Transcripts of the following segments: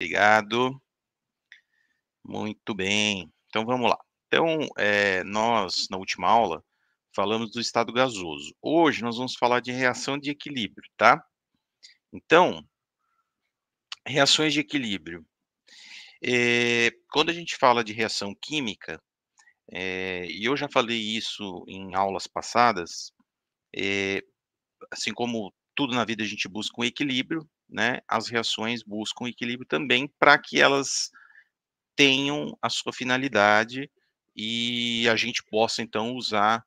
Obrigado. Muito bem. Então vamos lá. Então, nós na última aula falamos do estado gasoso. Hoje nós vamos falar de reação de equilíbrio, tá? Então, reações de equilíbrio. Quando a gente fala de reação química, e eu já falei isso em aulas passadas, eh, assim como tudo na vida a gente busca um equilíbrio, né, as reações buscam equilíbrio também para que elas tenham a sua finalidade e a gente possa então usar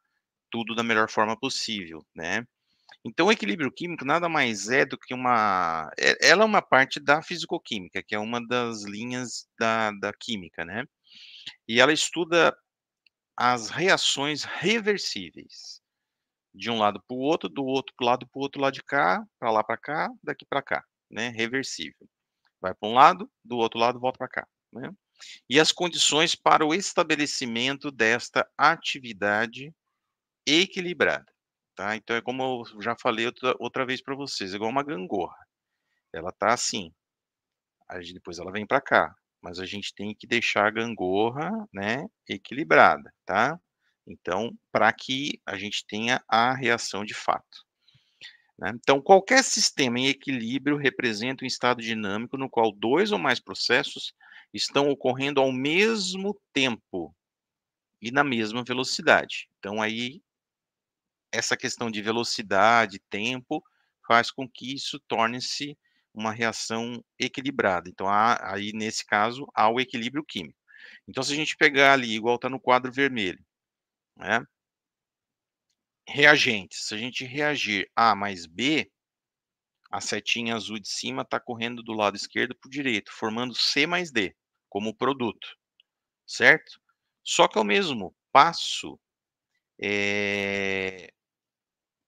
tudo da melhor forma possível, né. Então o equilíbrio químico nada mais é do que ela é uma parte da fisicoquímica, que é uma das linhas da química, né, e ela estuda as reações reversíveis, de um lado para o outro, do outro lado para o outro lado de cá, para lá para cá, daqui para cá, né, reversível. Vai para um lado, do outro lado volta para cá, né. E as condições para o estabelecimento desta atividade equilibrada, tá. Então é como eu já falei outra vez para vocês, é igual uma gangorra, ela tá assim, aí depois ela vem para cá, mas a gente tem que deixar a gangorra, né, equilibrada, tá. Então, para que a gente tenha a reação de fato, né. Então qualquer sistema em equilíbrio representa um estado dinâmico no qual 2 ou mais processos estão ocorrendo ao mesmo tempo. E na mesma velocidade. Então aí, essa questão de velocidade, tempo, faz com que isso torne-se uma reação equilibrada. Então aí nesse caso, há o equilíbrio químico. Então se a gente pegar ali, igual está no quadro vermelho, né, reagentes, se a gente reagir A mais B, a setinha azul de cima está correndo do lado esquerdo para o direito, formando C mais D, como produto, certo? Só que ao mesmo passo, eh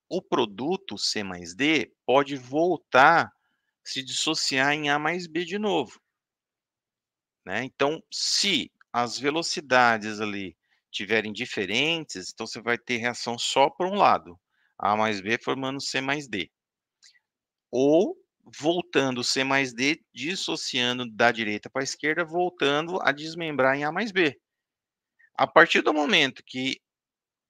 o produto C mais D pode voltar, se dissociar em A mais B de novo, né. Então, se as velocidades ali tiverem diferentes, então você vai ter reação só para um lado, A mais B formando C mais D. Ou voltando C mais D, dissociando da direita para a esquerda, voltando a desmembrar em A mais B. A partir do momento que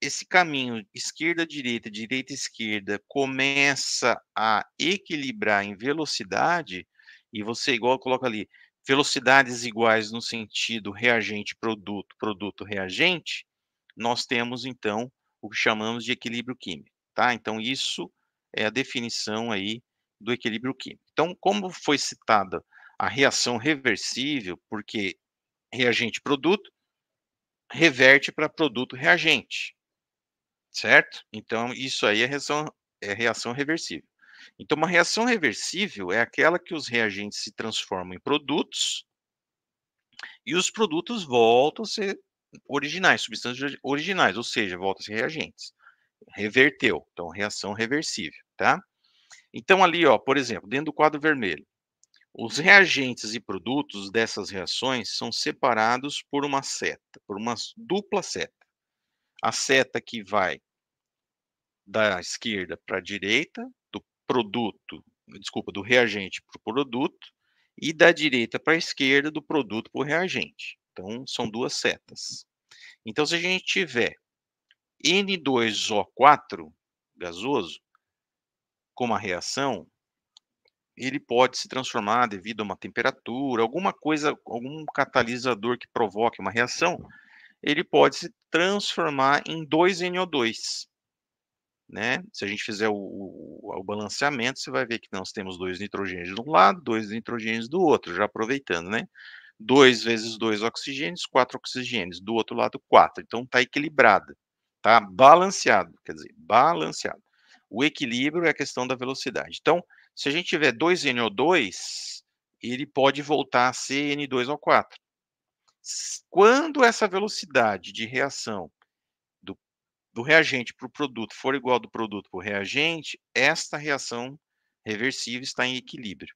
esse caminho esquerda-direita, direita-esquerda, começa a equilibrar em velocidade, e você igual coloca ali, velocidades iguais no sentido reagente-produto, produto-reagente, nós temos então o que chamamos de equilíbrio químico, tá. Então isso é a definição aí do equilíbrio químico. Então, como foi citada a reação reversível, porque reagente-produto reverte para produto-reagente. Certo? Então isso aí é reação reversível. Então uma reação reversível é aquela que os reagentes se transformam em produtos, e os produtos voltam a ser originais, substâncias originais, ou seja, voltam a ser reagentes. Reverteu, então reação reversível, tá? Então ali, ó, por exemplo, dentro do quadro vermelho, os reagentes e produtos dessas reações são separados por uma seta, por uma dupla seta. A seta que vai da esquerda para a direita, do produto desculpa, do reagente para o produto, e da direita para a esquerda, do produto para o reagente. Então, são 2 setas. Então, se a gente tiver N2O4 gasoso, com uma reação, ele pode se transformar devido a uma temperatura, alguma coisa, algum catalisador que provoque uma reação, ele pode se transformar em 2NO2. Né, se a gente fizer o balanceamento, você vai ver que nós temos 2 nitrogênios de um lado, 2 nitrogênios do outro, já aproveitando, né. 2 vezes 2 oxigênios, 4 oxigênios, do outro lado 4, então está equilibrado, tá balanceado, quer dizer, balanceado. O equilíbrio é a questão da velocidade. Então, se a gente tiver 2NO2, ele pode voltar a ser N2O4. Quando essa velocidade de reação do do reagente para o produto for igual do produto para o reagente, esta reação reversível está em equilíbrio,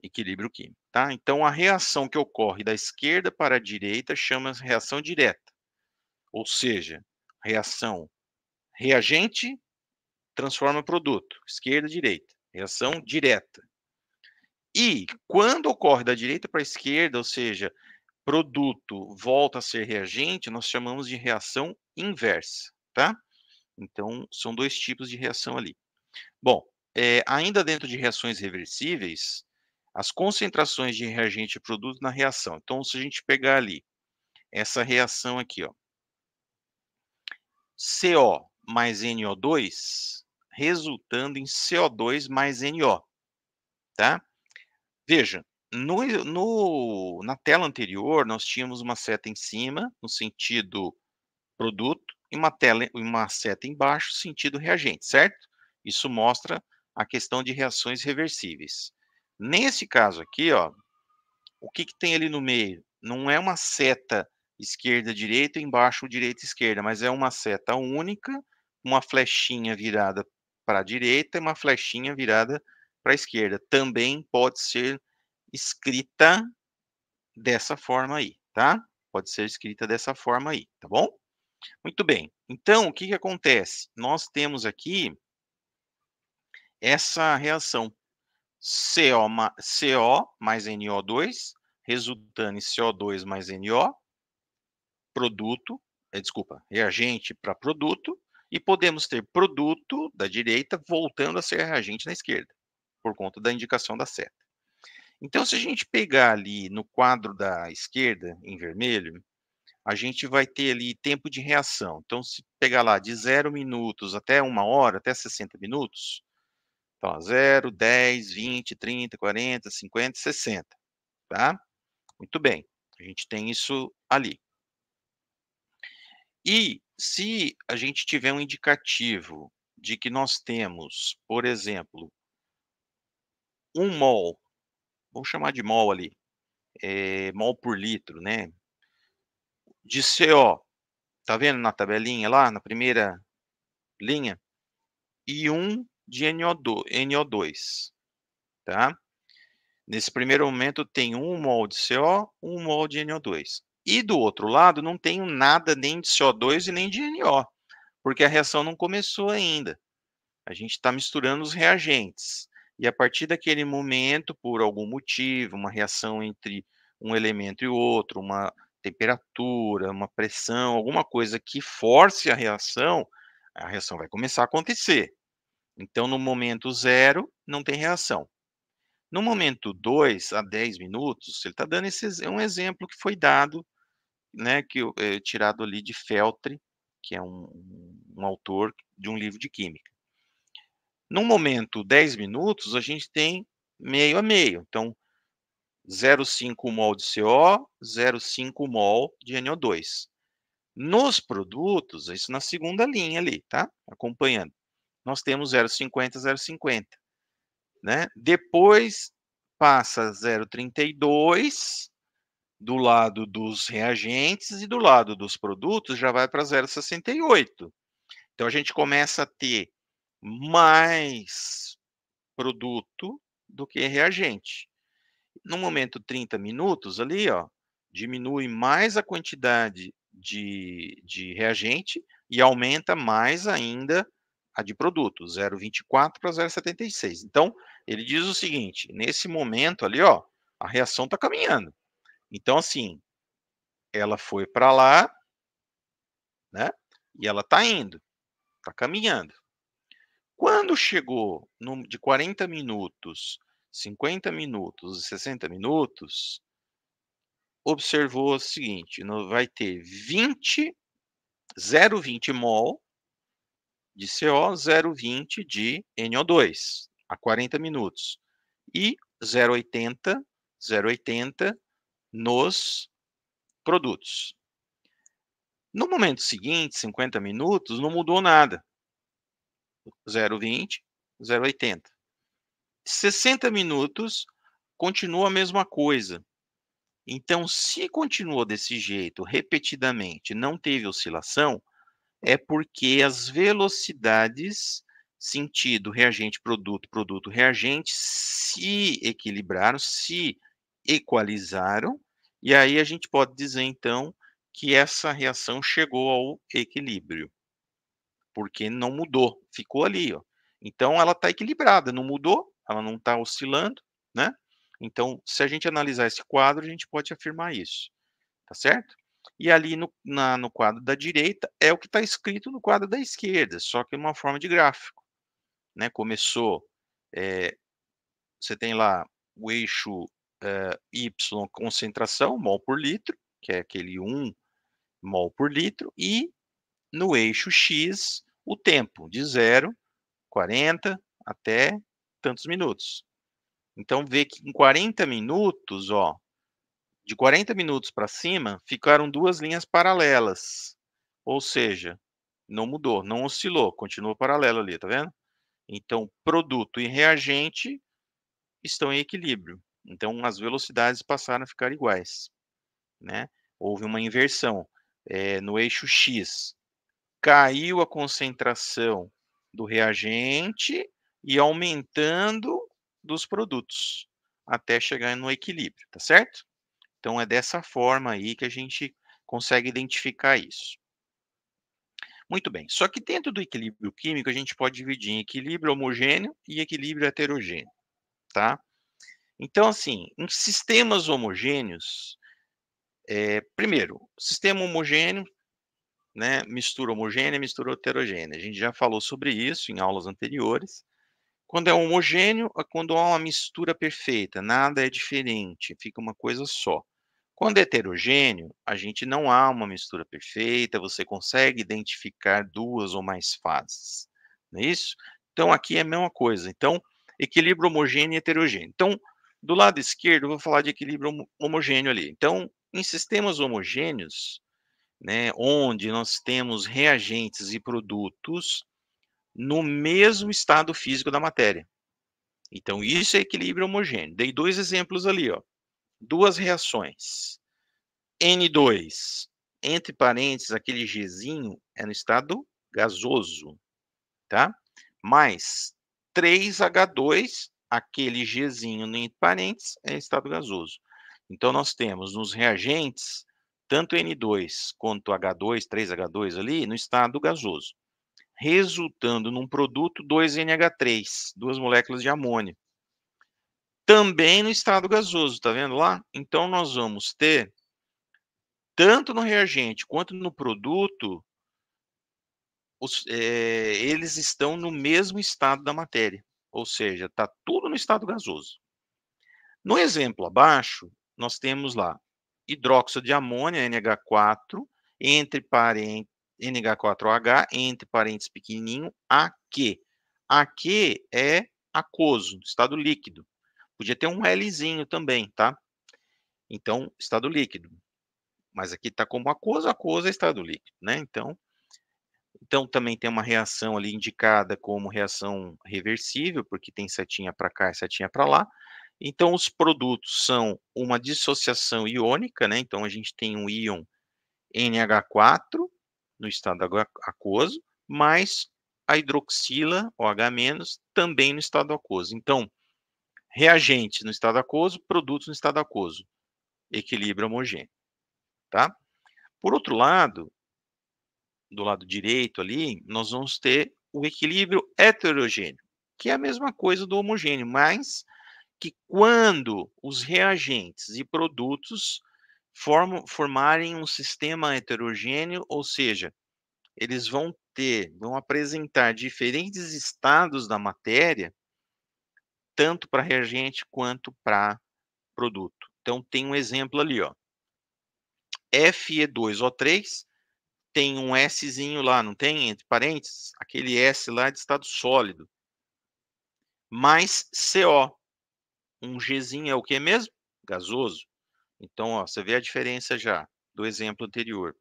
equilíbrio químico, tá? Então a reação que ocorre da esquerda para a direita chama-se reação direta, ou seja, reação reagente transforma produto, esquerda, direita, reação direta. E quando ocorre da direita para a esquerda, ou seja, produto volta a ser reagente, nós chamamos de reação inversa, tá? Então, são 2 tipos de reação ali. Bom, ainda dentro de reações reversíveis, as concentrações de reagente e produto na reação. Então, se a gente pegar ali, essa reação aqui, ó, CO mais NO2, resultando em CO2 mais NO, tá? Veja, na tela anterior, nós tínhamos uma seta em cima, no sentido produto, e uma seta embaixo, sentido reagente, certo? Isso mostra a questão de reações reversíveis. Nesse caso aqui, ó, o que que tem ali no meio? Não é uma seta esquerda-direita, embaixo direita-esquerda, mas é uma seta única, uma flechinha virada para a direita e uma flechinha virada para a esquerda. Também pode ser escrita dessa forma aí, tá? Pode ser escrita dessa forma aí, tá bom? Muito bem. Então, o que que acontece? Nós temos aqui essa reação CO mais NO2, resultando em CO2 mais NO, produto, desculpa, reagente para produto, e podemos ter produto da direita voltando a ser reagente na esquerda, por conta da indicação da seta. Então, se a gente pegar ali no quadro da esquerda, em vermelho, a gente vai ter ali tempo de reação. Então, se pegar lá de 0 minutos até 1 hora, até 60 minutos, então, ó, 0, 10, 20, 30, 40, 50, 60, tá? Muito bem, a gente tem isso ali. E se a gente tiver um indicativo de que nós temos, por exemplo, 1 mol, vamos chamar de mol ali, mol por litro, né, de CO, tá vendo na tabelinha lá, na primeira linha? E 1 de NO2, tá? Nesse primeiro momento tem 1 mol de CO, 1 mol de NO2. E do outro lado não tenho nada nem de CO2 e nem de NO, porque a reação não começou ainda. A gente está misturando os reagentes. E a partir daquele momento, por algum motivo, uma reação entre um elemento e outro, uma temperatura, uma pressão, alguma coisa que force a reação vai começar a acontecer. Então, no momento 0, não tem reação. No momento 2 a 10 minutos, ele está dando um exemplo que foi dado, né, tirado ali de Feltre, que é um autor de um livro de química. No momento 10 minutos, a gente tem meio a meio. Então, 0,5 mol de CO, 0,5 mol de NO2. Nos produtos, isso na segunda linha ali, tá? Acompanhando. Nós temos 0,50, 0,50, né? Depois passa 0,32 do lado dos reagentes e do lado dos produtos já vai para 0,68. Então a gente começa a ter mais produto do que reagente. No momento 30 minutos ali, ó, diminui mais a quantidade de reagente e aumenta mais ainda a de produto, 0,24 para 0,76. Então, ele diz o seguinte: nesse momento ali, ó, a reação está caminhando. Então, assim, ela foi para lá, né? E ela está indo, está caminhando. Quando chegou de 40 minutos, 50 minutos e 60 minutos, observou o seguinte: vai ter 0,20 mol de CO, 0,20 de NO2 a 40 minutos e 0,80 nos produtos. No momento seguinte, 50 minutos, não mudou nada. 0,20, 0,80. 60 minutos, continua a mesma coisa. Então, se continuou desse jeito repetidamente, não teve oscilação, é porque as velocidades sentido reagente, produto, produto, reagente se equilibraram, se equalizaram, e aí a gente pode dizer então que essa reação chegou ao equilíbrio, porque não mudou, ficou ali, ó. Então ela está equilibrada, não mudou, ela não está oscilando, né? Então, se a gente analisar esse quadro, a gente pode afirmar isso, tá certo? E ali no quadro da direita é o que está escrito no quadro da esquerda, só que em uma forma de gráfico, né? Começou, eh, você tem lá o eixo Y, concentração, mol por litro, que é aquele 1 mol por litro, e no eixo X, o tempo, de 0, 40 até tantos minutos. Então vê que em 40 minutos, ó, de 40 minutos para cima, ficaram 2 linhas paralelas, ou seja, não mudou, não oscilou, continuou paralelo ali, tá vendo? Então produto e reagente estão em equilíbrio, então as velocidades passaram a ficar iguais, né. Houve uma inversão, no eixo X, caiu a concentração do reagente e aumentando dos produtos, até chegar no equilíbrio, tá certo? Então é dessa forma aí que a gente consegue identificar isso. Muito bem, só que dentro do equilíbrio químico a gente pode dividir em equilíbrio homogêneo e equilíbrio heterogêneo, tá? Então assim, em sistemas homogêneos, primeiro, sistema homogêneo, né, mistura homogênea, mistura heterogênea. A gente já falou sobre isso em aulas anteriores. Quando é homogêneo, é quando há uma mistura perfeita, nada é diferente, fica uma coisa só. Quando é heterogêneo, a gente não há uma mistura perfeita, você consegue identificar 2 ou mais fases, não é isso? Então aqui é a mesma coisa, então equilíbrio homogêneo e heterogêneo. Então, do lado esquerdo eu vou falar de equilíbrio homogêneo ali. Então, em sistemas homogêneos, né, onde nós temos reagentes e produtos no mesmo estado físico da matéria. Então isso é equilíbrio homogêneo. Dei 2 exemplos ali, ó, 2 reações. N2, entre parênteses, aquele Gzinho é no estado gasoso, tá? Mais 3H2, aquele Gzinho entre parênteses, é estado gasoso. Então nós temos nos reagentes, tanto N2 quanto H2, 3H2 ali, no estado gasoso, resultando num produto 2NH3, 2 moléculas de amônio. Também no estado gasoso, tá vendo lá? Então nós vamos ter, tanto no reagente quanto no produto, eles estão no mesmo estado da matéria, ou seja, está tudo no estado gasoso. No exemplo abaixo, nós temos lá hidróxido de amônia, NH4, entre parênteses, NH4OH, entre parênteses pequenininho, AQ. AQ é aquoso, estado líquido. Podia ter um Lzinho também, tá? Então, estado líquido. Mas aqui está como aquoso é estado líquido, né? Então também tem uma reação ali indicada como reação reversível, porque tem setinha para cá e setinha para lá. Então os produtos são uma dissociação iônica, né, então a gente tem um íon NH4 no estado aquoso, mais a hidroxila, OH-, também no estado aquoso. Então, reagentes no estado aquoso, produtos no estado aquoso, equilíbrio homogêneo, tá? Por outro lado, do lado direito ali, nós vamos ter o equilíbrio heterogêneo, que é a mesma coisa do homogêneo, mas que quando os reagentes e produtos formarem um sistema heterogêneo, ou seja, eles vão apresentar diferentes estados da matéria, tanto para reagente quanto para produto. Então tem um exemplo ali, ó, Fe2O3 tem um Szinho lá, não tem? Entre parênteses, aquele S lá de estado sólido, mais CO. Um Gzinho é o que mesmo? Gasoso. Então, ó, você vê a diferença já do exemplo anterior.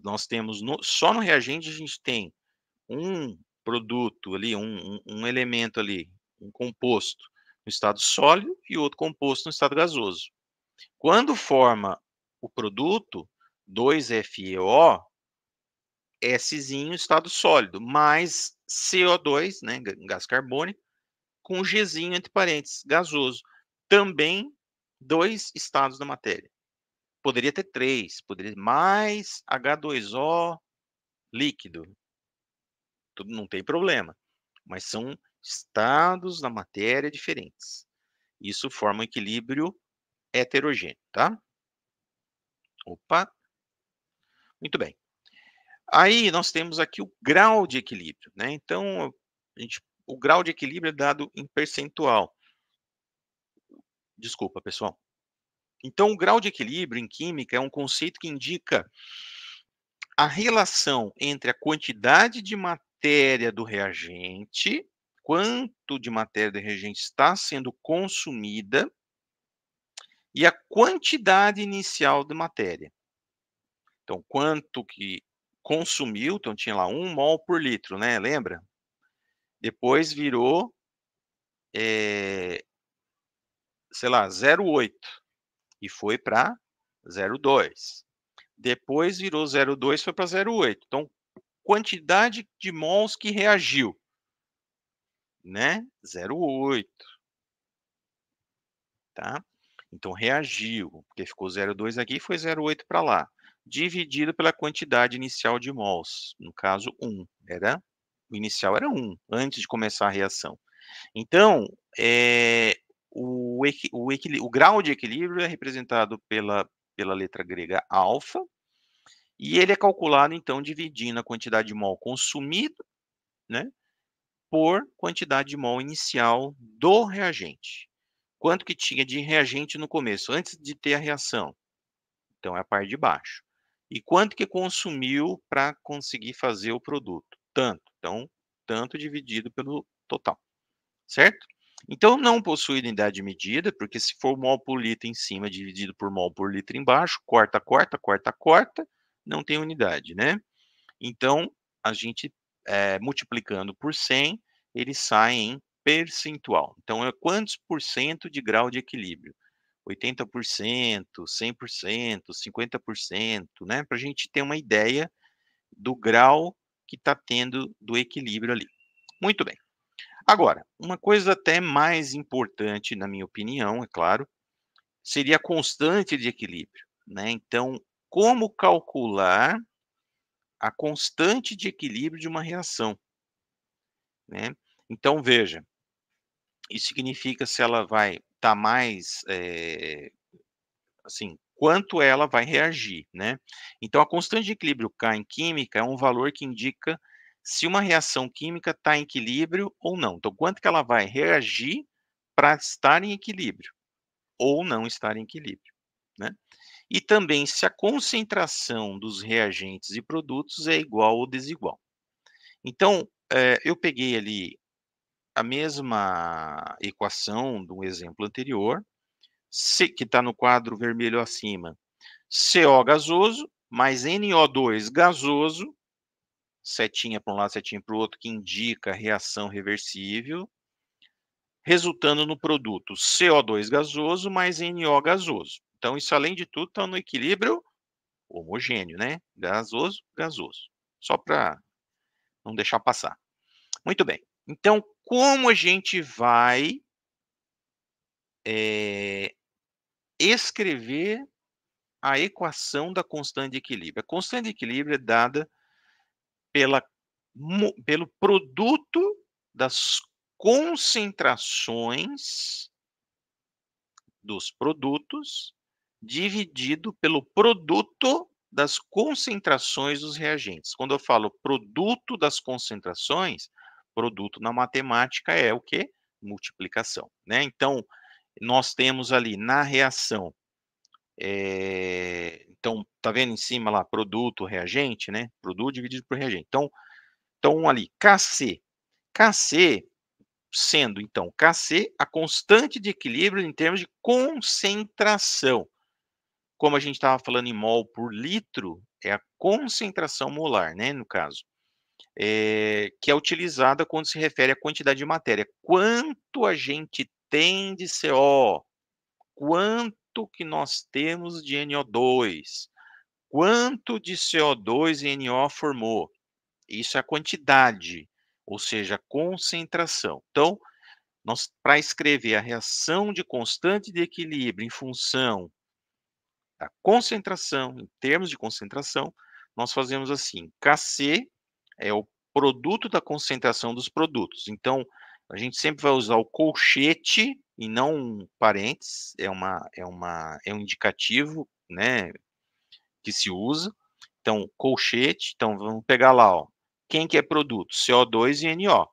Nós temos só no reagente a gente tem um produto ali, um elemento ali, um composto no estado sólido e outro composto no estado gasoso. Quando forma o produto 2FeO, Szinho estado sólido, mais CO2, né, gás carbônico, com Gzinho entre parênteses, gasoso. Também 2 estados da matéria. Poderia ter 3, poderia mais H2O líquido, tudo não tem problema, mas são estados da matéria diferentes. Isso forma um equilíbrio heterogêneo, tá? Opa, muito bem. Aí nós temos aqui o grau de equilíbrio, né, então o grau de equilíbrio é dado em percentual. Desculpa, pessoal. Então o grau de equilíbrio em química é um conceito que indica a relação entre a quantidade de matéria do reagente, quanto de matéria do reagente está sendo consumida, e a quantidade inicial de matéria. Então, quanto que consumiu, então tinha lá 1 mol por litro, né, lembra? Depois virou, sei lá, 0,8 e foi para 0,2. Depois virou 0,2, foi para 0,8. Então, quantidade de mols que reagiu, né, 0,8, tá. Então reagiu, porque ficou 0,2 aqui e foi 0,8 para lá, dividido pela quantidade inicial de mols, no caso 1, o inicial era 1, antes de começar a reação. Então, o grau de equilíbrio é representado pela letra grega alfa, e ele é calculado, então, dividindo a quantidade de mol consumido, né, por quantidade de mol inicial do reagente. Quanto que tinha de reagente no começo, antes de ter a reação? Então é a parte de baixo. E quanto que consumiu para conseguir fazer o produto? Tanto. Então, tanto dividido pelo total, certo? Então não possui unidade de medida, porque se for mol por litro em cima dividido por mol por litro embaixo, corta, corta, corta, corta, não tem unidade, né? Então, a gente, multiplicando por 100, ele sai em percentual. Então, é quantos por cento de grau de equilíbrio? 80%, 100%, 50%, né? Para a gente ter uma ideia do grau que está tendo do equilíbrio ali. Muito bem. Agora, uma coisa até mais importante, na minha opinião, é claro, seria a constante de equilíbrio, né? Então, como calcular a constante de equilíbrio de uma reação, né? Então veja, isso significa se ela vai estar mais, assim, quanto ela vai reagir, né? Então a constante de equilíbrio K em química é um valor que indica se uma reação química está em equilíbrio ou não. Então quanto que ela vai reagir para estar em equilíbrio ou não estar em equilíbrio, né? E também se a concentração dos reagentes e produtos é igual ou desigual. Então, eu peguei ali a mesma equação do exemplo anterior, que está no quadro vermelho acima, CO gasoso mais NO2 gasoso, setinha para um lado, setinha para o outro, que indica reação reversível, resultando no produto CO2 gasoso mais NO gasoso. Então, isso, além de tudo, está no equilíbrio homogêneo, né? Gasoso, gasoso. Só para não deixar passar. Muito bem. Então, como a gente vai escrever a equação da constante de equilíbrio? A constante de equilíbrio é dada pelo produto das concentrações dos produtos dividido pelo produto das concentrações dos reagentes. Quando eu falo produto das concentrações, produto na matemática é o quê? Multiplicação, né? Então, nós temos ali na reação, então, tá vendo em cima lá, produto, reagente, né? Produto dividido por reagente. Então ali, Kc. Kc sendo, então, Kc a constante de equilíbrio em termos de concentração. Como a gente estava falando em mol por litro, é a concentração molar, né, no caso, que é utilizada quando se refere à quantidade de matéria. Quanto a gente tem de CO? Quanto que nós temos de NO2? Quanto de CO2 e NO formou? Isso é a quantidade, ou seja, a concentração. Então, nós, para escrever a reação de constante de equilíbrio em função da concentração, em termos de concentração, nós fazemos assim: Kc é o produto da concentração dos produtos. Então, a gente sempre vai usar o colchete e não parênteses, é um indicativo, né, que se usa. Então, colchete, então vamos pegar lá, ó, quem que é produto? CO2 e NO.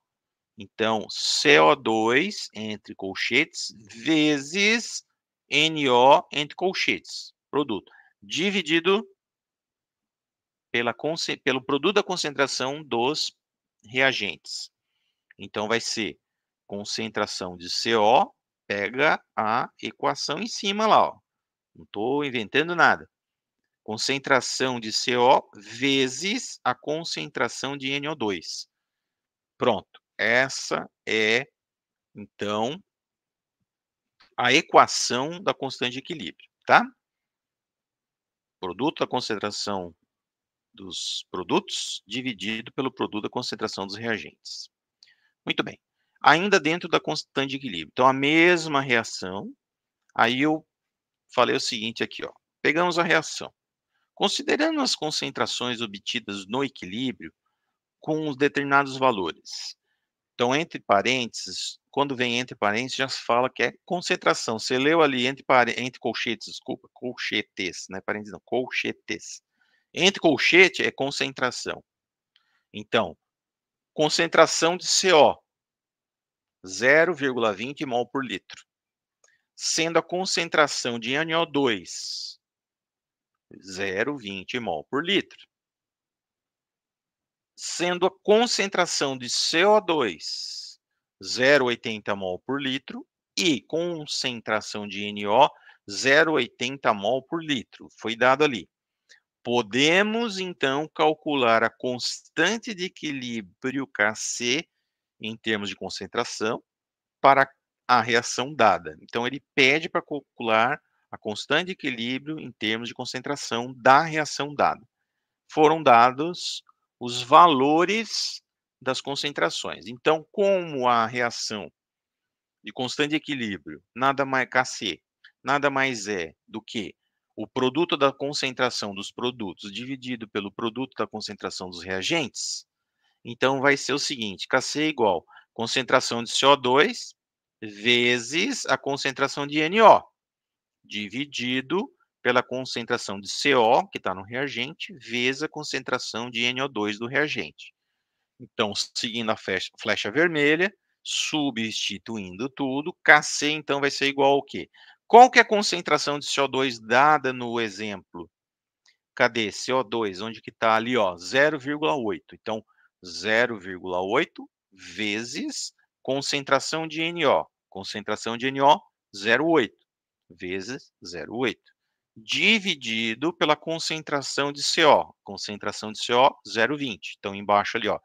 Então, CO2 entre colchetes vezes NO entre colchetes, produto, dividido pelo produto da concentração dos reagentes. Então, vai ser concentração de CO, pega a equação em cima lá, ó. Não estou inventando nada. Concentração de CO vezes a concentração de NO2. Pronto. Essa é, então, a equação da constante de equilíbrio, tá? Produto da concentração dos produtos dividido pelo produto da concentração dos reagentes. Muito bem. Ainda dentro da constante de equilíbrio. Então, a mesma reação. Aí eu falei o seguinte aqui, ó. Pegamos a reação. Considerando as concentrações obtidas no equilíbrio com os determinados valores. Então, entre parênteses, quando vem entre parênteses, já se fala que é concentração. Você leu ali entre colchetes, desculpa, colchetes, não é parênteses não, colchetes. Entre colchete é concentração. Então, concentração de CO, 0,20 mol por litro. Sendo a concentração de NO2, 0,20 mol por litro. Sendo a concentração de CO2, 0,80 mol por litro, e concentração de NO, 0,80 mol por litro. Foi dado ali. Podemos, então, calcular a constante de equilíbrio Kc em termos de concentração para a reação dada. Então, ele pede para calcular a constante de equilíbrio em termos de concentração da reação dada. Foram dados os valores das concentrações. Então, como a reação de constante de equilíbrio, nada mais Kc, nada mais é do que o produto da concentração dos produtos dividido pelo produto da concentração dos reagentes, então vai ser o seguinte, Kc é igual concentração de CO2 vezes a concentração de NO, dividido pela concentração de CO, que está no reagente, vezes a concentração de NO2 do reagente. Então, seguindo a flecha vermelha, substituindo tudo, Kc então vai ser igual ao quê? Qual que é a concentração de CO2 dada no exemplo? Cadê? CO2, onde que está ali, ó, 0,8. Então, 0,8 vezes concentração de NO. Concentração de NO, 0,8 vezes 0,8. Dividido pela concentração de CO. Concentração de CO, 0,20. Então, embaixo ali, ó,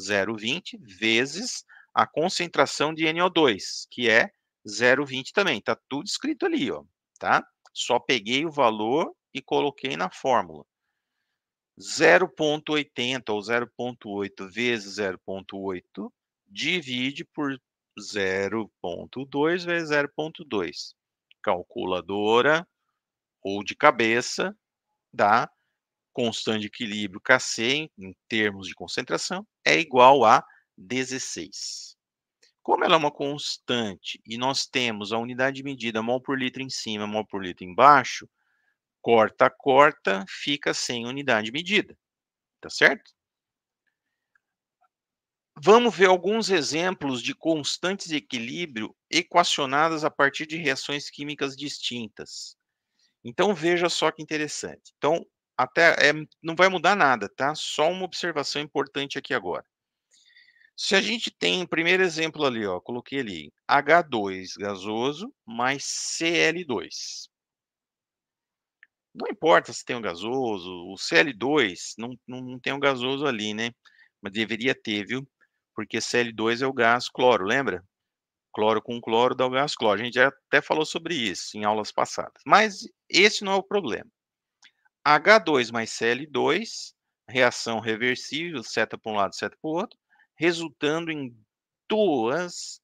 0,20 vezes a concentração de NO2, que é 0,20 também. Tá tudo escrito ali, ó, tá? Só peguei o valor e coloquei na fórmula. 0,80 ou 0,8 vezes 0,8 divide por 0,2 vezes 0,2. Calculadora ou de cabeça dá constante de equilíbrio Kc em termos de concentração é igual a 16. Como ela é uma constante e nós temos a unidade de medida mol por litro em cima, mol por litro embaixo, corta, corta, fica sem unidade de medida, tá certo? Vamos ver alguns exemplos de constantes de equilíbrio equacionadas a partir de reações químicas distintas. Então veja só que interessante. Então, não vai mudar nada, tá? Só uma observação importante aqui agora. Se a gente tem o primeiro exemplo ali, ó, coloquei ali, H2 gasoso mais Cl2. Não importa se tem um gasoso, o Cl2 não tem um gasoso ali, né? Mas deveria ter, viu? Porque Cl2 é o gás cloro, lembra? Cloro com cloro dá o gás cloro. A gente já até falou sobre isso em aulas passadas. Mas esse não é o problema. H2 mais Cl2, reação reversível, seta para um lado, seta para o outro, resultando em duas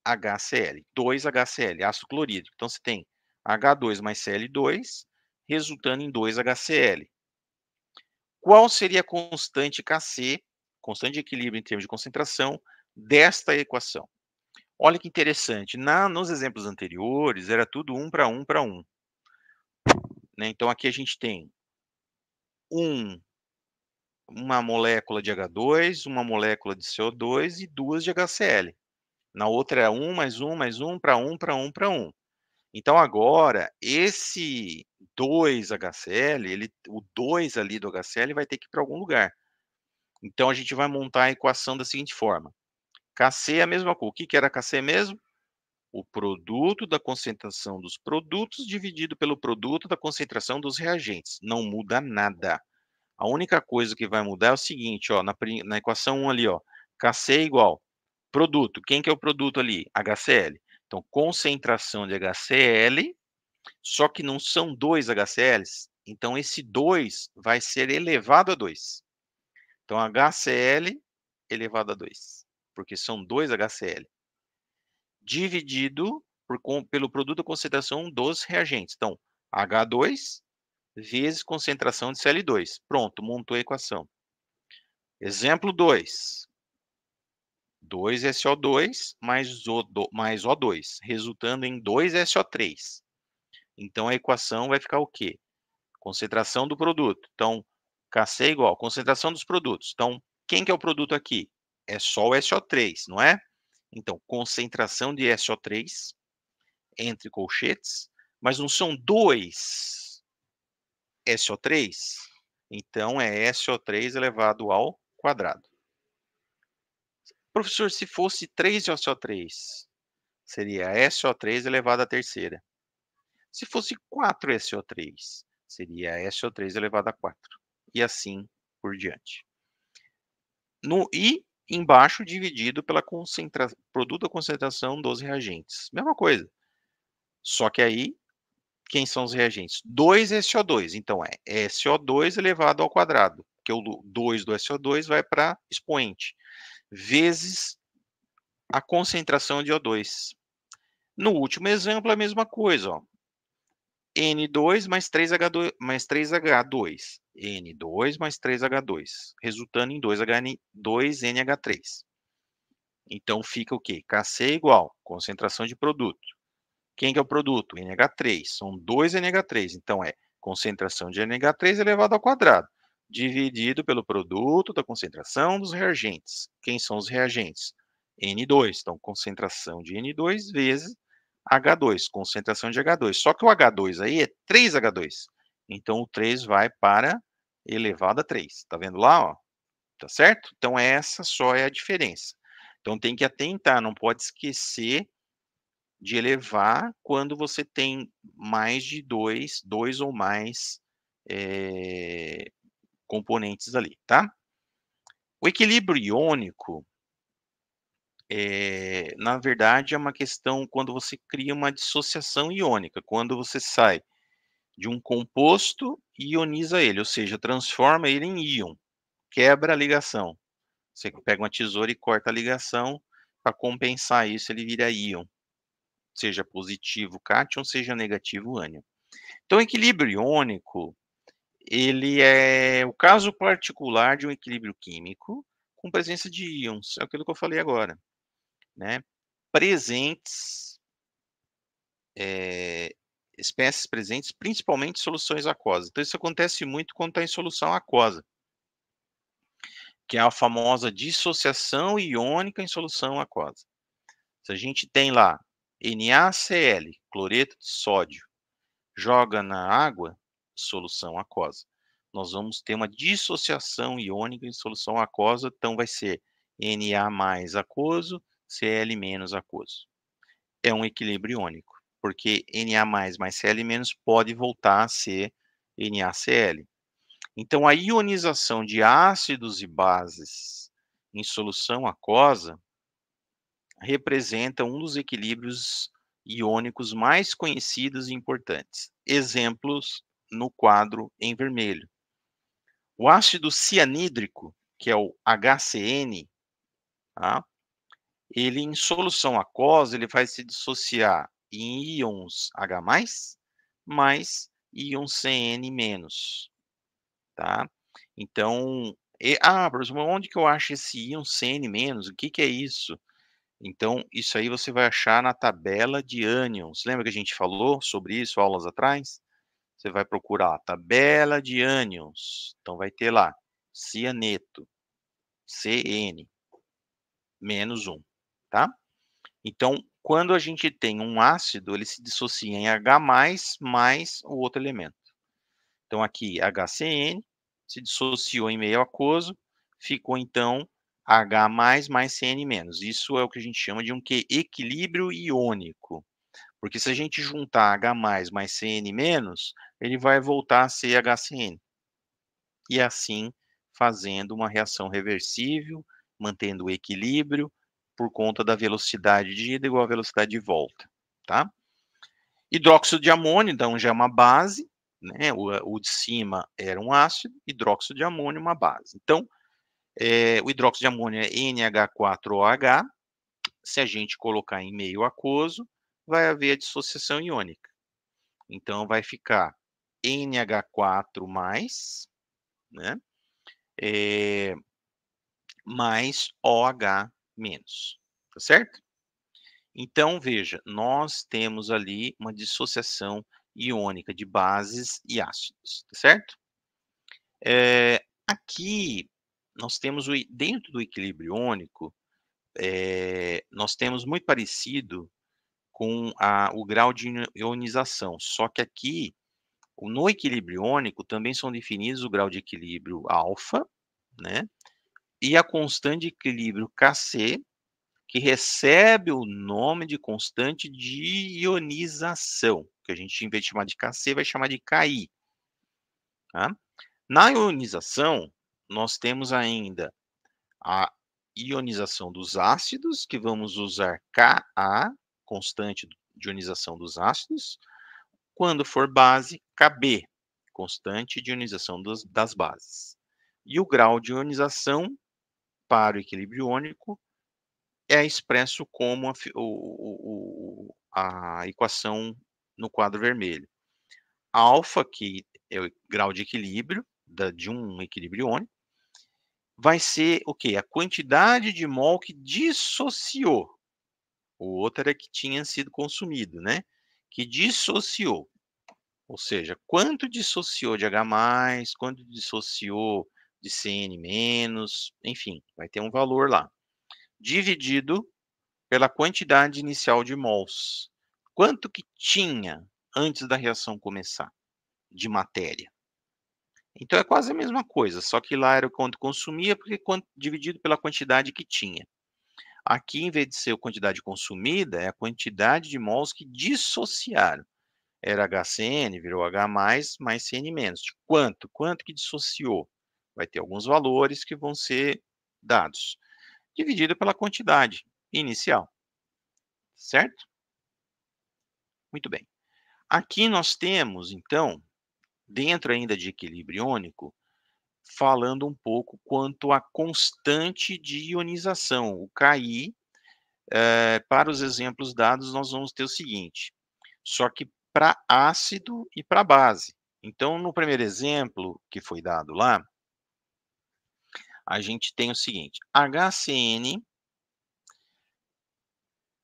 HCl, 2HCl, ácido clorídrico. Então, você tem H2 mais Cl2, resultando em 2HCl. Qual seria a constante Kc, constante de equilíbrio em termos de concentração, desta equação? Olha que interessante, nos exemplos anteriores era tudo um para um para um, né, então aqui a gente tem um uma molécula de H2, uma molécula de CO2 e 2 de HCl. Na outra é um mais um mais um para um para um para um. Então agora, esse 2HCl, o 2 ali do HCl vai ter que ir para algum lugar. Então a gente vai montar a equação da seguinte forma: Kc é a mesma coisa. O que que era Kc mesmo? O produto da concentração dos produtos dividido pelo produto da concentração dos reagentes. Não muda nada. A única coisa que vai mudar é o seguinte, ó, na equação 1 ali, ó, Kc igual produto. Quem que é o produto ali? HCl. Então, concentração de HCl, só que não são 2 HCls, então esse 2 vai ser elevado a 2. Então, HCl elevado a 2, porque são 2 HCl, dividido pelo produto da concentração dos reagentes. Então, H2 vezes concentração de Cl2. Pronto, montou a equação. Exemplo 2. 2SO2 mais O2, resultando em 2SO3. Então a equação vai ficar o quê? Concentração do produto. Então, Kc é igual concentração dos produtos. Então, quem que é o produto aqui? É só o SO3, não é? Então, concentração de SO3 entre colchetes, mas não são 2 SO3? Então, é SO3 elevado ao quadrado. Professor, se fosse 3 SO3, seria SO3 elevado à terceira. Se fosse 4 SO3, seria SO3 elevado a 4. E assim por diante. E embaixo dividido pela produto da concentração dos reagentes. Mesma coisa. Só que aí, quem são os reagentes? 2 SO2. Então é SO2 elevado ao quadrado, porque o 2 do SO2 vai para expoente, vezes a concentração de O2. No último exemplo, é a mesma coisa, ó. N2 mais 3H2 mais 3H2, N2 mais 3H2, resultando em 2NH3. Então fica o quê? Kc igual concentração de produto. Quem que é o produto? NH3, são 2 NH3, então é concentração de NH3 elevado ao quadrado, dividido pelo produto da concentração dos reagentes. Quem são os reagentes? N2, então concentração de N2 vezes H2, concentração de H2. Só que o H2 aí é 3H2. Então o 3 vai para elevado a 3. Tá vendo lá, ó? Tá certo? Então essa só é a diferença. Então tem que atentar, não pode esquecer de elevar quando você tem mais de dois ou mais componentes ali, tá? O equilíbrio iônico, na verdade, é uma questão quando você cria uma dissociação iônica, quando você sai de um composto e ioniza ele, ou seja, transforma ele em íon, quebra a ligação. Você pega uma tesoura e corta a ligação, para compensar isso ele vira íon, seja positivo cátion, seja negativo ânion. Então o equilíbrio iônico, ele é o caso particular de um equilíbrio químico com presença de íons, é aquilo que eu falei agora, né, presentes, eh, espécies presentes, principalmente em soluções aquosas. Então isso acontece muito quando está em solução aquosa, que é a famosa dissociação iônica em solução aquosa. Se a gente tem lá NaCl, cloreto de sódio, joga na água, solução aquosa, nós vamos ter uma dissociação iônica em solução aquosa, então vai ser Na mais aquoso, Cl menos aquoso. É um equilíbrio iônico, porque Na mais Cl menos pode voltar a ser NaCl. Então a ionização de ácidos e bases em solução aquosa representa um dos equilíbrios iônicos mais conhecidos e importantes. Exemplos no quadro em vermelho. O ácido cianídrico, que é o HCN, tá? Ele em solução aquosa, ele vai se dissociar em íons H+, mais íons CN-, tá? Então, professor, onde que eu acho esse íon CN-? O que que é isso? Então, isso aí você vai achar na tabela de ânions. Lembra que a gente falou sobre isso aulas atrás? Você vai procurar tabela de ânions. Então vai ter lá cianeto, CN, -1, tá? Então, quando a gente tem um ácido, ele se dissocia em H+, mais o outro elemento. Então aqui HCN, se dissociou em meio aquoso, ficou então H+, mais CN-. Isso é o que a gente chama de um quê? Equilíbrio iônico. Porque se a gente juntar H+, mais CN-, ele vai voltar a ser HCN. E assim, fazendo uma reação reversível, mantendo o equilíbrio, por conta da velocidade de ida igual à velocidade de volta, tá? Hidróxido de amônio, então, já é uma base, né, o de cima era um ácido, hidróxido de amônio uma base. Então, o hidróxido de amônio é NH4OH, se a gente colocar em meio aquoso, vai haver a dissociação iônica. Então vai ficar NH4+, né, mais OH-, tá certo? Então veja, nós temos ali uma dissociação iônica de bases e ácidos, tá certo? Aqui nós temos dentro do equilíbrio iônico, nós temos muito parecido com o grau de ionização, só que aqui, no equilíbrio iônico, também são definidos o grau de equilíbrio alfa, né, e a constante de equilíbrio Kc, que recebe o nome de constante de ionização, que a gente, em vez de chamar de Kc, vai chamar de Ki, tá? Na ionização, nós temos ainda a ionização dos ácidos, que vamos usar Ka, constante de ionização dos ácidos. Quando for base, Kb, constante de ionização das bases. E o grau de ionização para o equilíbrio iônico é expresso como a equação no quadro vermelho. Alfa, que é o grau de equilíbrio de um equilíbrio iônico, vai ser o quê? A quantidade de mol que dissociou. O outro era que tinha sido consumido, né? Que dissociou. Ou seja, quanto dissociou de H+, quanto dissociou de CN-, enfim, vai ter um valor lá. Dividido pela quantidade inicial de mols. Quanto que tinha antes da reação começar de matéria? Então é quase a mesma coisa, só que lá era o quanto consumia, porque dividido pela quantidade que tinha. Aqui, em vez de ser a quantidade consumida, é a quantidade de mols que dissociaram. Era HCN, virou H+, mais CN-. De quanto? Quanto que dissociou? Vai ter alguns valores que vão ser dados, dividido pela quantidade inicial, certo? Muito bem. Aqui nós temos, então, dentro ainda de equilíbrio iônico, falando um pouco quanto à constante de ionização, o Ki. Para os exemplos dados, nós vamos ter o seguinte, só que para ácido e para base. Então, no primeiro exemplo que foi dado lá, a gente tem o seguinte, HCN,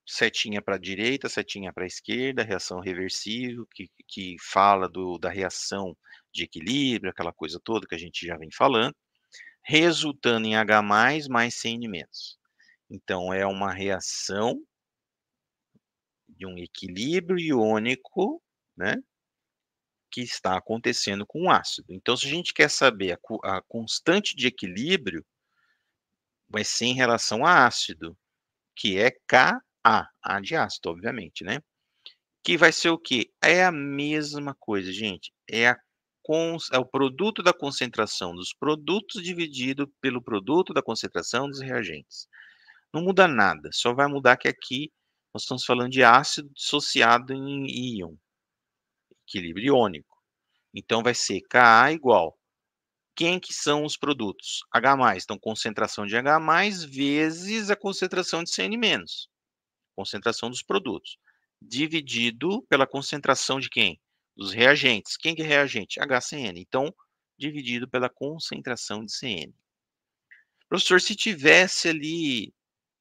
setinha para a direita, setinha para a esquerda, reação reversível, que fala da reação de equilíbrio, aquela coisa toda que a gente já vem falando, resultando em H+, mais CN-. Então, é uma reação de um equilíbrio iônico, né, que está acontecendo com o ácido. Então, se a gente quer saber a constante de equilíbrio, vai ser em relação a ácido, que é Ka, A de ácido, obviamente, né? Que vai ser o quê? É a mesma coisa, gente. É o produto da concentração dos produtos dividido pelo produto da concentração dos reagentes. Não muda nada, só vai mudar que aqui nós estamos falando de ácido dissociado em íon, equilíbrio iônico. Então vai ser Ka igual. Quem que são os produtos? H+, então concentração de H+, vezes a concentração de CN-, concentração dos produtos, dividido pela concentração de quem? Dos reagentes. Quem que é reagente? HCN. Então, dividido pela concentração de CN. Professor, se tivesse ali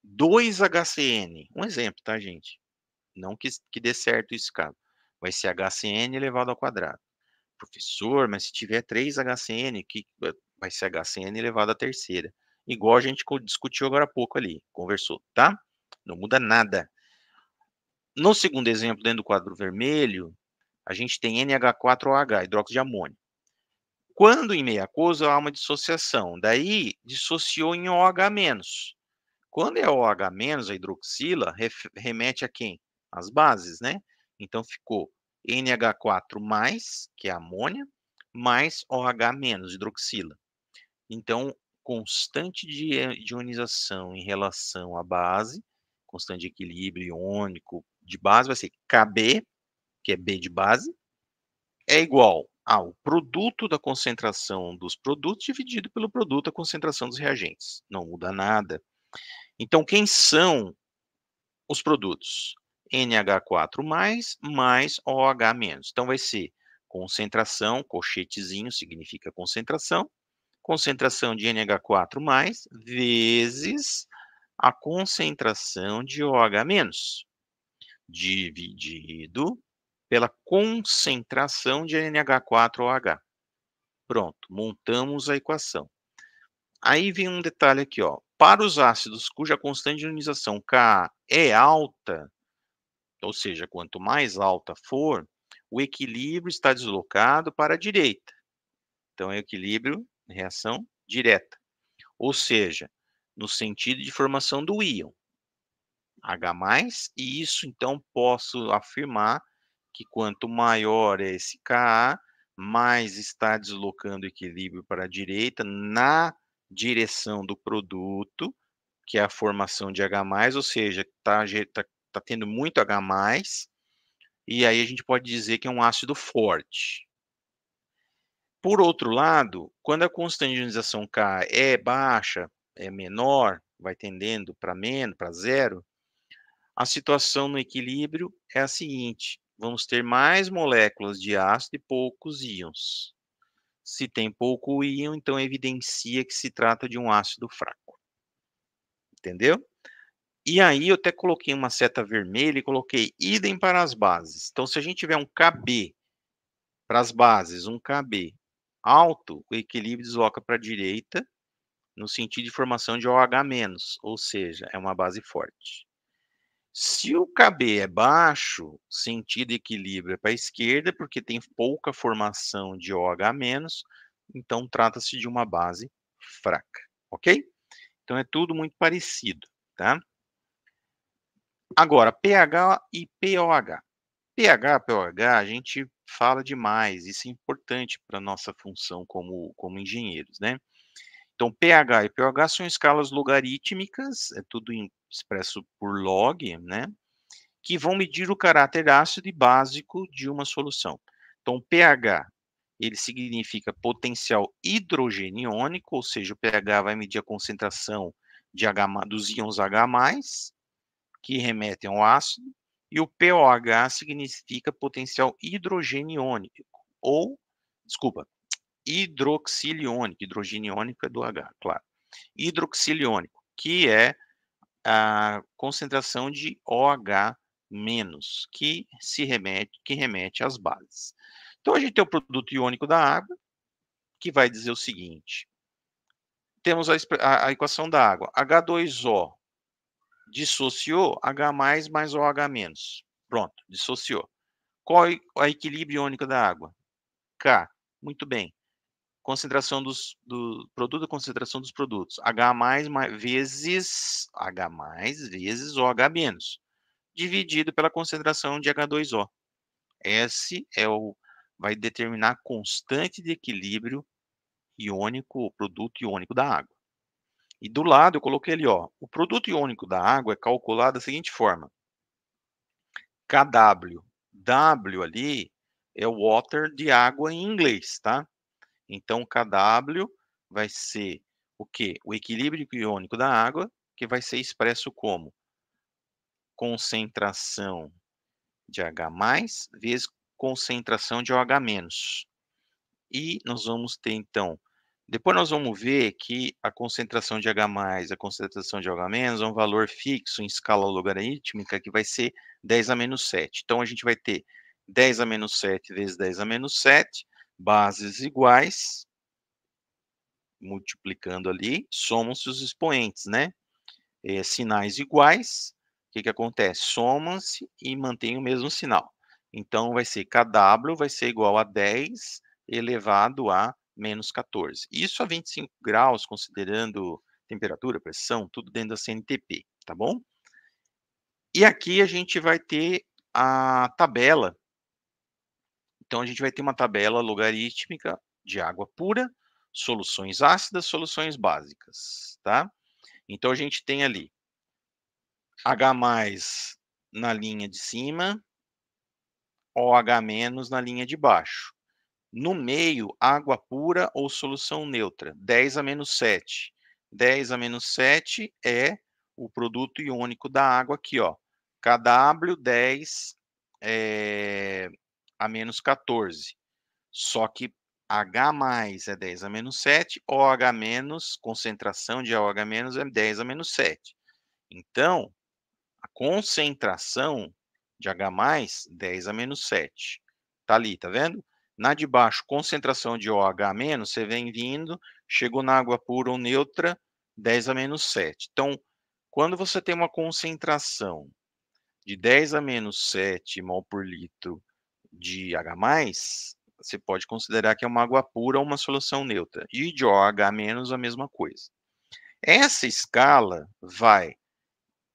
2 HCN, um exemplo, tá, gente? Não que dê certo esse caso. Vai ser HCN elevado ao quadrado. Professor, mas se tiver 3 HCN, que vai ser HCN elevado à terceira. Igual a gente discutiu agora há pouco ali, conversou, tá? Não muda nada. No segundo exemplo, dentro do quadro vermelho, a gente tem NH4OH, hidróxido de amônio. Quando em meio aquoso há uma dissociação, daí dissociou em OH-. Quando é OH-, a hidroxila, remete a quem? As bases, né? Então ficou NH4+, que é amônia, mais OH-, hidroxila. Então, constante de ionização em relação à base, constante de equilíbrio iônico de base vai ser Kb, que é B de base, é igual ao produto da concentração dos produtos dividido pelo produto da concentração dos reagentes. Não muda nada. Então, quem são os produtos? NH4+, mais OH-. Então, vai ser concentração, colchetezinho significa concentração de NH4+, vezes a concentração de OH-, dividido pela concentração de NH4OH. Pronto, montamos a equação. Aí vem um detalhe aqui, ó. Para os ácidos cuja constante de ionização Ka é alta, ou seja, quanto mais alta for, o equilíbrio está deslocado para a direita. Então, é equilíbrio, reação direta. Ou seja, no sentido de formação do íon H+, e isso então posso afirmar que quanto maior é esse Ka, mais está deslocando o equilíbrio para a direita na direção do produto, que é a formação de H+, ou seja, tá tendo muito H+, e aí a gente pode dizer que é um ácido forte. Por outro lado, quando a constante de ionização Ka é baixa, é menor, vai tendendo para menos, para zero, a situação no equilíbrio é a seguinte: vamos ter mais moléculas de ácido e poucos íons. Se tem pouco íon, então evidencia que se trata de um ácido fraco. Entendeu? E aí eu até coloquei uma seta vermelha e coloquei idem para as bases. Então, se a gente tiver um Kb para as bases, um Kb alto, o equilíbrio desloca para a direita, no sentido de formação de OH-, ou seja, é uma base forte. Se o Kb é baixo, sentido equilíbrio é para a esquerda, porque tem pouca formação de OH-, então trata-se de uma base fraca, ok? Então é tudo muito parecido, tá? Agora, pH e pOH. pH, pOH, a gente fala demais, isso é importante para a nossa função como engenheiros, né? Então, pH e pOH são escalas logarítmicas, é tudo expresso por log, né? Que vão medir o caráter ácido e básico de uma solução. Então, pH, ele significa potencial hidrogeniônico, ou seja, o pH vai medir a concentração de H, dos íons H+, que remetem ao ácido, e o pOH significa potencial hidrogeniônico, ou, desculpa, hidroxiliônico, hidrogeniônico é do H, claro, hidroxiliônico, que é a concentração de OH-, que remete às bases. Então, a gente tem o produto iônico da água, que vai dizer o seguinte: temos a equação da água, H2O dissociou H+, mais OH-. Pronto, dissociou. Qual é o equilíbrio iônico da água? K. Muito bem. Concentração do produto, concentração dos produtos. H+, vezes OH-, dividido pela concentração de H2O. Esse vai determinar a constante de equilíbrio iônico, o produto iônico da água. E do lado eu coloquei ali, ó, o produto iônico da água é calculado da seguinte forma: KW. W ali é o water de água em inglês, tá? Então, KW vai ser o quê? O equilíbrio iônico da água, que vai ser expresso como concentração de H+, vezes concentração de OH-. E nós vamos ter, então, Depois nós vamos ver que a concentração de H+, a concentração de OH- é um valor fixo em escala logarítmica que vai ser 10 a menos 7. Então a gente vai ter 10 a menos 7 vezes 10 a menos 7, bases iguais, multiplicando ali, somam-se os expoentes, né? Sinais iguais, o que que acontece? Somam-se e mantém o mesmo sinal. Então vai ser kW vai ser igual a 10 elevado a menos 14. Isso a 25 graus, considerando temperatura, pressão, tudo dentro da CNTP, tá bom? E aqui a gente vai ter a tabela. Então a gente vai ter uma tabela logarítmica de água pura, soluções ácidas, soluções básicas, tá? Então a gente tem ali H+ na linha de cima, OH- na linha de baixo. No meio, água pura ou solução neutra, 10 a menos 7. 10 a menos 7 é o produto iônico da água aqui, ó. KW10 a menos 14. Só que H+ é 10 a menos 7, OH-, concentração de OH- é 10 a menos 7. Então, a concentração de H+, 10 a menos 7. Tá ali, tá vendo? Na de baixo, concentração de OH-, você vem vindo, chegou na água pura ou neutra, 10 a menos 7. Então, quando você tem uma concentração de 10 a menos 7 mol por litro de H+, você pode considerar que é uma água pura ou uma solução neutra. E de OH- a mesma coisa. Essa escala vai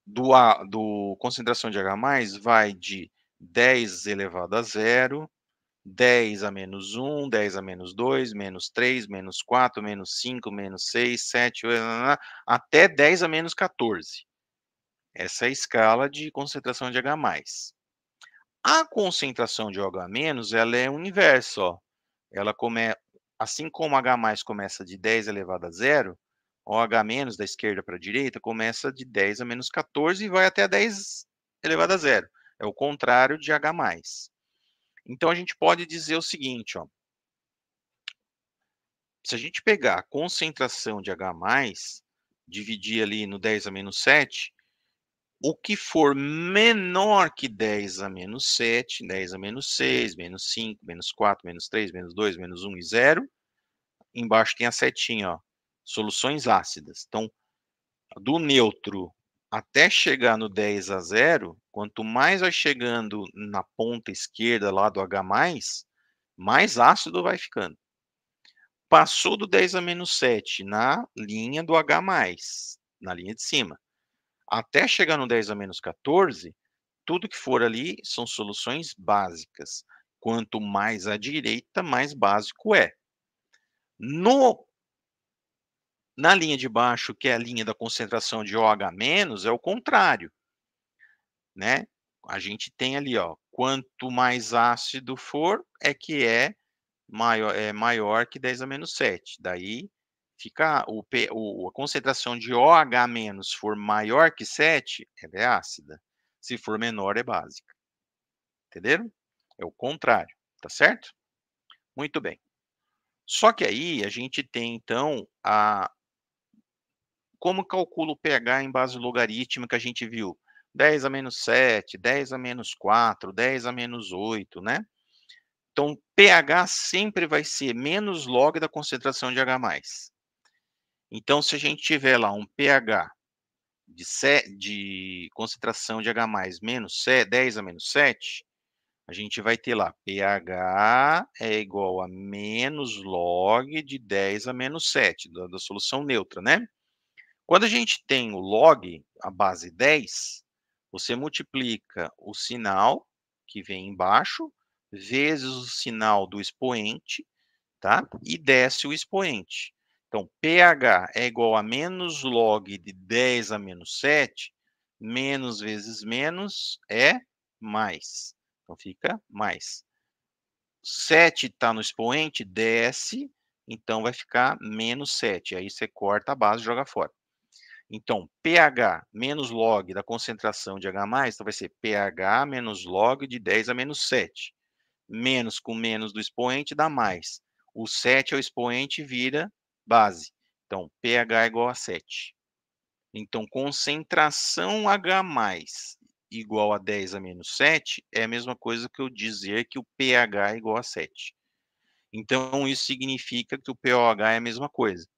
do concentração de H+, vai de 10 elevado a 0, 10 a menos 1, 10 a menos 2, menos 3, menos 4, menos 5, menos 6, 7, 8, até 10 a menos 14. Essa é a escala de concentração de H+. A concentração de OH-, ela é o inverso, ó. Ela assim como H+ começa de 10 elevado a 0, OH- da esquerda para a direita começa de 10 a menos 14 e vai até 10 elevado a 0. É o contrário de H+. Então a gente pode dizer o seguinte, ó, se a gente pegar a concentração de H+, dividir ali no 10 a menos 7, o que for menor que 10 a menos 7, 10 a menos 6, menos 5, menos 4, menos 3, menos 2, menos 1 e 0, embaixo tem a setinha, ó, soluções ácidas. Então, do neutro até chegar no 10 a 0, quanto mais vai chegando na ponta esquerda lá do H+, mais ácido vai ficando. Passou do 10 a menos 7 na linha do H+, na linha de cima, até chegar no 10 a menos 14, tudo que for ali são soluções básicas. Quanto mais à direita, mais básico é. No Na linha de baixo, que é a linha da concentração de OH-, é o contrário, né. A gente tem ali, ó, quanto mais ácido for, é maior que 10 a menos 7. Daí fica a concentração de OH- for maior que 7, ela é ácida. Se for menor, é básica. Entenderam? É o contrário, tá certo? Muito bem. Só que aí a gente tem então a como calcula o pH em base logarítmica, a gente viu 10 a menos 7, 10 a menos 4, 10 a menos 8, né? Então, pH sempre vai ser menos log da concentração de H+. Então, se a gente tiver lá um pH de concentração de H+ menos 10 a menos 7, a gente vai ter lá pH é igual a menos log de 10 a menos 7, da solução neutra, né? Quando a gente tem o log, a base 10, você multiplica o sinal que vem embaixo, vezes o sinal do expoente, tá? E desce o expoente. Então, pH é igual a menos log de 10 a menos 7, menos vezes menos é mais. Então, fica mais. 7 está no expoente, desce, então vai ficar menos 7. Aí você corta a base e joga fora. Então, pH menos log da concentração de H+, então vai ser pH menos log de 10 a menos 7. Menos com menos do expoente dá mais. O 7 é o expoente, vira base. Então, pH igual a 7. Então, concentração H+, igual a 10 a menos 7, é a mesma coisa que eu dizer que o pH é igual a 7. Então, isso significa que o pOH é a mesma coisa.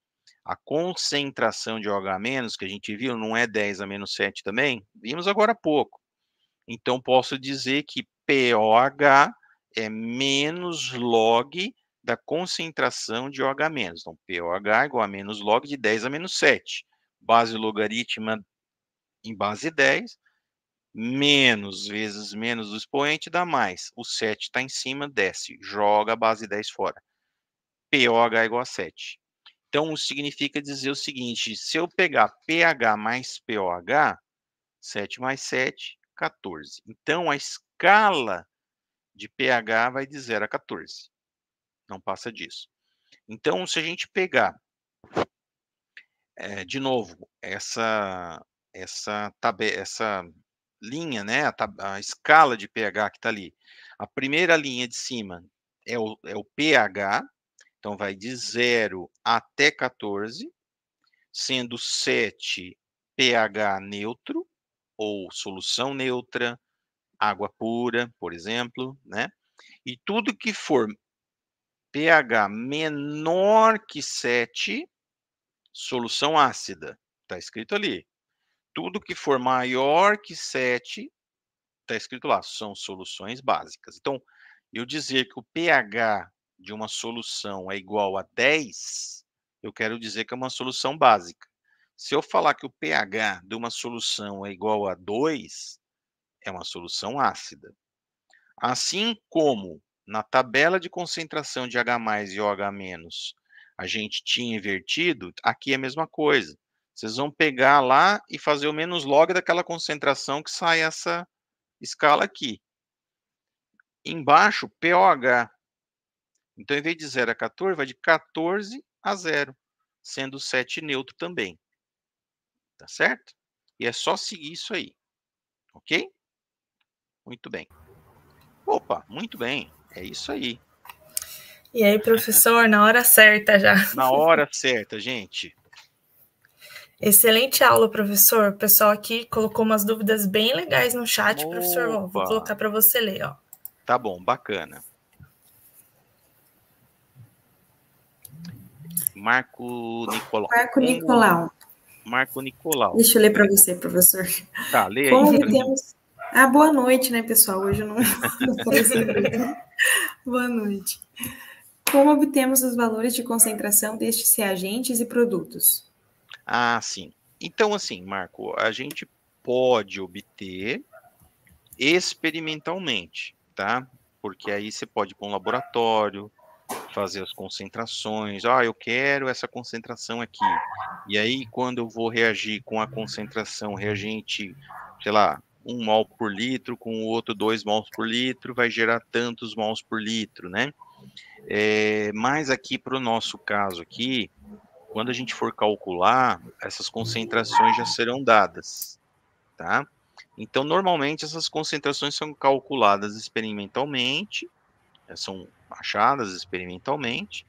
A concentração de OH-, que a gente viu, não é 10 a menos 7 também? Vimos agora há pouco. Então, posso dizer que pOH é menos log da concentração de OH-. Então, pOH igual a menos log de 10 a menos 7. Base logaritma em base 10, menos vezes menos do expoente dá mais. O 7 está em cima, desce, joga a base 10 fora. pOH igual a 7. Então, significa dizer o seguinte, se eu pegar pH mais pOH, 7 mais 7, 14. Então, a escala de pH vai de 0 a 14. Não passa disso. Então, se a gente pegar, de novo, essa linha, né, a escala de pH que está ali. A primeira linha de cima é o pH, então vai de 0 até 14, sendo 7 pH neutro, ou solução neutra, água pura, por exemplo, né? E tudo que for pH menor que 7, solução ácida, está escrito ali. Tudo que for maior que 7, está escrito lá, são soluções básicas. Então, eu dizer que o pH de uma solução é igual a 10, eu quero dizer que é uma solução básica. Se eu falar que o pH de uma solução é igual a 2, é uma solução ácida. Assim como na tabela de concentração de H+ e OH-, a gente tinha invertido, aqui é a mesma coisa. Vocês vão pegar lá e fazer o menos log daquela concentração que sai essa escala aqui. Embaixo, pOH. Então, em vez de 0 a 14, vai de 14 a 0, sendo 7 neutro também. Tá certo? E é só seguir isso aí. Ok? Muito bem. Opa, muito bem. É isso aí. E aí, professor, na hora certa já. Na hora certa, gente. Excelente aula, professor. O pessoal aqui colocou umas dúvidas bem legais no chat, professor. Ó, vou colocar para você ler, ó. Tá bom, bacana. Marco Nicolau. Marco Nicolau. Deixa eu ler para você, professor. Tá, lê aí. Como obtemos... boa noite, né, pessoal? Hoje eu não apareci. Boa noite. Como obtemos os valores de concentração destes reagentes e produtos? Ah, sim. Então, assim, Marco, a gente pode obter experimentalmente, tá? Porque aí você pode ir para um laboratório, fazer as concentrações. Ah, eu quero essa concentração aqui. E aí, quando eu vou reagir com a concentração reagente, sei lá, 1 mol por litro, com o outro 2 mols por litro, vai gerar tantos mols por litro, né? Mas aqui, para o nosso caso aqui, quando a gente for calcular, essas concentrações já serão dadas, tá? Então, normalmente, essas concentrações são calculadas experimentalmente, são achadas experimentalmente,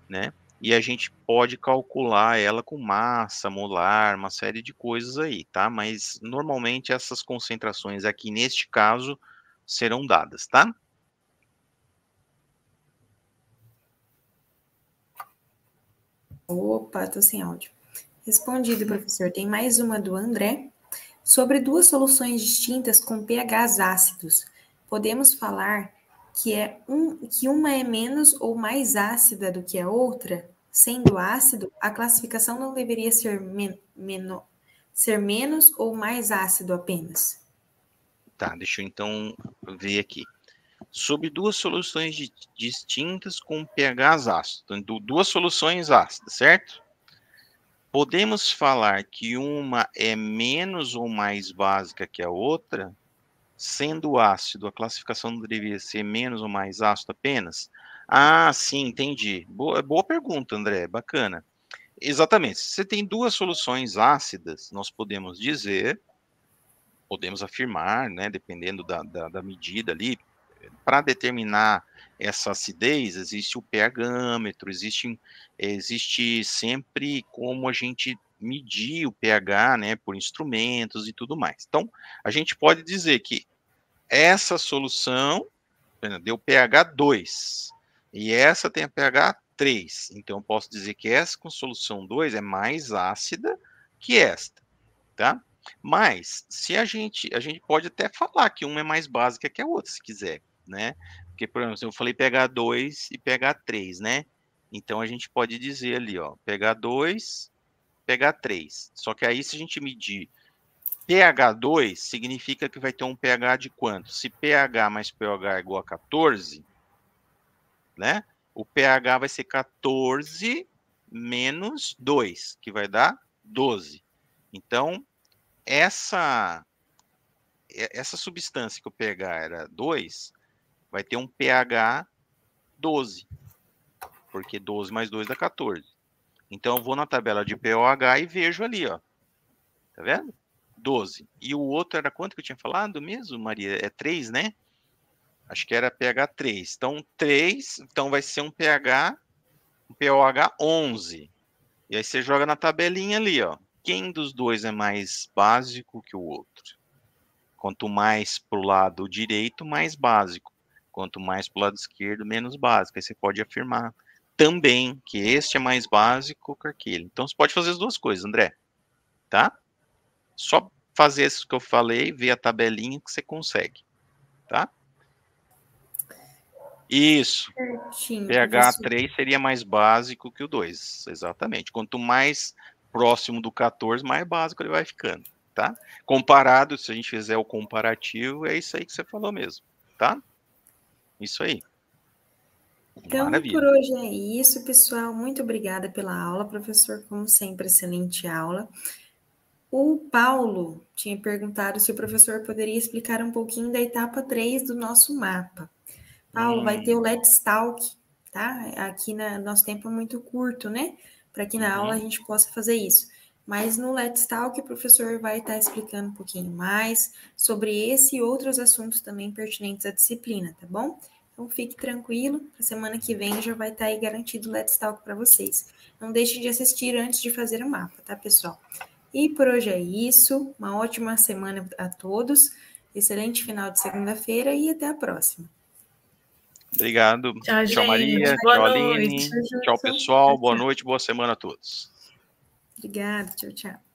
né? E a gente pode calcular ela com massa molar, uma série de coisas aí, tá? Mas, normalmente, essas concentrações aqui, neste caso, serão dadas, tá? Opa, tô sem áudio. Respondido, professor. Tem mais uma do André. Sobre duas soluções distintas com pHs ácidos, podemos falar que uma é menos ou mais ácida do que a outra? Sendo ácido, a classificação não deveria ser menos ou mais ácido apenas? Tá, deixa eu então ver aqui. Sobre duas soluções distintas com pHs ácidos. Então, duas soluções ácidas, certo? Podemos falar que uma é menos ou mais básica que a outra? Sendo ácido, a classificação não deveria ser menos ou mais ácido apenas? Ah, sim, entendi. Boa pergunta, André, bacana. Exatamente, se você tem duas soluções ácidas, nós podemos dizer, podemos afirmar, né, dependendo da medida ali, para determinar essa acidez, existe o pH-metro, existe sempre como a gente medir o pH, né, por instrumentos e tudo mais. Então, a gente pode dizer que essa solução deu pH 2, e essa tem a pH 3. Então, eu posso dizer que essa com solução 2 é mais ácida que esta, tá? Mas, se a gente pode até falar que uma é mais básica que a outra, se quiser, né? Porque, por exemplo, eu falei pH 2 e pH 3, né? Então, a gente pode dizer ali, ó, pH 2, pH 3. Só que aí, se a gente medir pH 2, significa que vai ter um pH de quanto? Se pH mais pH é igual a 14, né? O pH vai ser 14 menos 2, que vai dar 12. Então, essa substância que o pH era 2, vai ter um pH 12, porque 12 mais 2 dá 14. Então, eu vou na tabela de pOH e vejo ali, ó. Tá vendo? 12. E o outro era quanto que eu tinha falado mesmo, Maria? É 3, né? Acho que era pH 3. Então, 3, então vai ser um pH, um pOH 11. E aí você joga na tabelinha ali, ó. Quem dos dois é mais básico que o outro? Quanto mais para o lado direito, mais básico. Quanto mais para o lado esquerdo, menos básico. Aí você pode afirmar também que este é mais básico que aquele. Então, você pode fazer as duas coisas, André. Tá? Só fazer isso que eu falei, ver a tabelinha que você consegue. Tá? Isso. Certinho, pH professor. 3 seria mais básico que o 2. Exatamente. Quanto mais próximo do 14, mais básico ele vai ficando. Tá? Comparado, se a gente fizer o comparativo, é isso aí que você falou mesmo. Tá? Isso aí. Então, Maravilha. por hoje é isso, pessoal. Muito obrigada pela aula, professor. Como sempre, excelente aula. O Paulo tinha perguntado se o professor poderia explicar um pouquinho da etapa 3 do nosso mapa. Paulo, vai ter o Let's Talk, tá? Aqui nosso tempo é muito curto, né? Para que na aula a gente possa fazer isso. Mas no Let's Talk o professor vai estar explicando um pouquinho mais sobre esse e outros assuntos também pertinentes à disciplina, tá bom? Então fique tranquilo, a semana que vem já vai estar aí garantido o Let's Talk para vocês. Não deixem de assistir antes de fazer o mapa, tá, pessoal? E por hoje é isso. Uma ótima semana a todos. Excelente final de segunda-feira e até a próxima. Obrigado. Tchau, Tchau, Maria. gente. Boa Tchau, noite. Aline. Tchau, pessoal. Boa noite, boa semana a todos. Obrigada. Tchau, tchau.